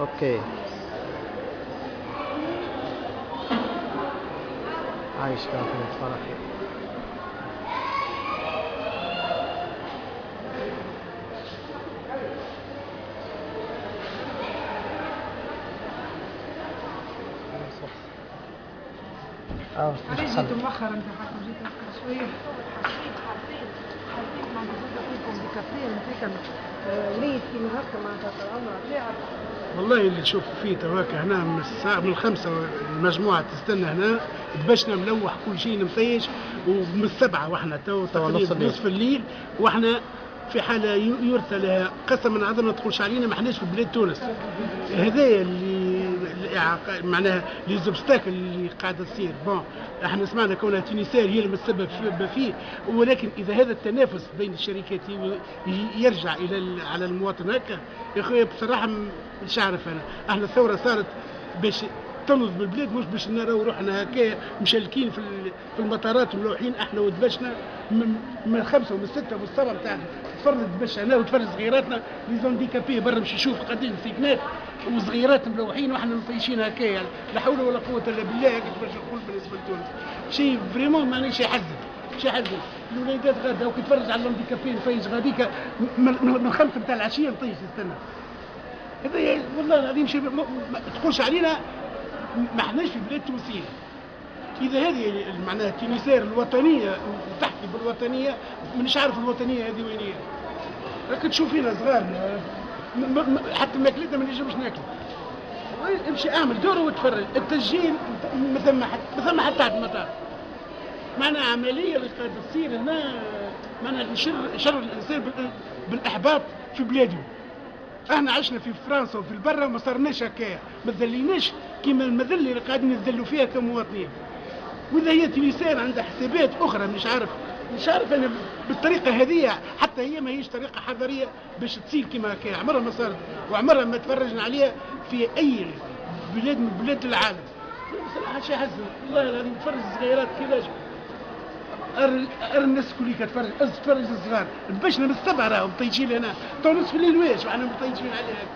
اوكي. عايش كافي فرحي. مش علاش حصل. جيت مؤخرا انت حتى جيت متأخر شوية؟ حسيت معناتها زاد فيكم بكافيين فيكم وليد كيما هكا معناتها العمر طلعت. والله اللي تشوف فيه تواك هنا من الساعة من 5 المجموعة تستنى هنا، دبشنا ملوح كل شيء مفيش، ومن 7 واحنا تقريبا نصف الليل، واحنا في حالة يرثى لها قسما عظما ما تدخلش علينا، ما احناش في بلاد تونس. هذايا معناها لي زوبستاكل اللي قاعدة تصير. بون احنا سمعنا كونها تونسير هي اللي متسبب فيه، ولكن اذا هذا التنافس بين الشركات يرجع الى على المواطن هكا، يا خويا بصراحة مش عارف انا. احنا الثورة صارت باش تنظم البلاد، مش باش نراو روحنا هكا مشلكين في المطارات ملوحين احنا ودبشنا من 5 ومن 6 ومن 7 تاع تفرج دبش هنا وتفرج صغيراتنا لي زونديكابي برا باش يشوف قديم سيكنات وصغيرات ملوحين واحنا مفيشين هكا. يعني لا حول ولا قوة الا بالله. هكا باش نقول بالنسبة لتونس شيء فريمون معناش يحزن. الوليدات غادا وكي تفرج على الهانديكابي نفيش غاديكا من 5 نتاع العشية نطيش نستنى. هذا والله العظيم شيء ما تقولش علينا ما احناش في بلاد تونسية. إذا هذه معناها التونسير الوطنية وتحكي بالوطنية، مانيش عارف الوطنية هذه وين هي. راك تشوف فينا صغار حتى ماكلتنا ما نجمش ناكل. امشي اعمل دوره وتفرج. التسجيل ما ثم حتى تحت المطار. معناها عملية اللي قاعدة تصير هنا، معناها شر الإنسان بالإحباط في بلاده. احنا عشنا في فرنسا وفي البرة وما صرناش هكايا، ما ذليناش كيما المذلة اللي قاعدين نذلوا فيها كمواطنين. واذا هي تونسية عندها حسابات اخرى مش عارف انا بالطريقة هذه، حتى هي ما هيش طريقة حضارية باش تصير كيما هكايا. عمرها ما صارت وعمرها ما تفرجنا عليها في اي بلاد من بلاد العالم. بصراحة شي حزن والله العظيم. تفرج صغيرات كيفاش الناس كلها تفرج الصغار. دبشنا من 7 راهم مطيشين هنا، تو نصف الليل واش احنا مطيشين عليها.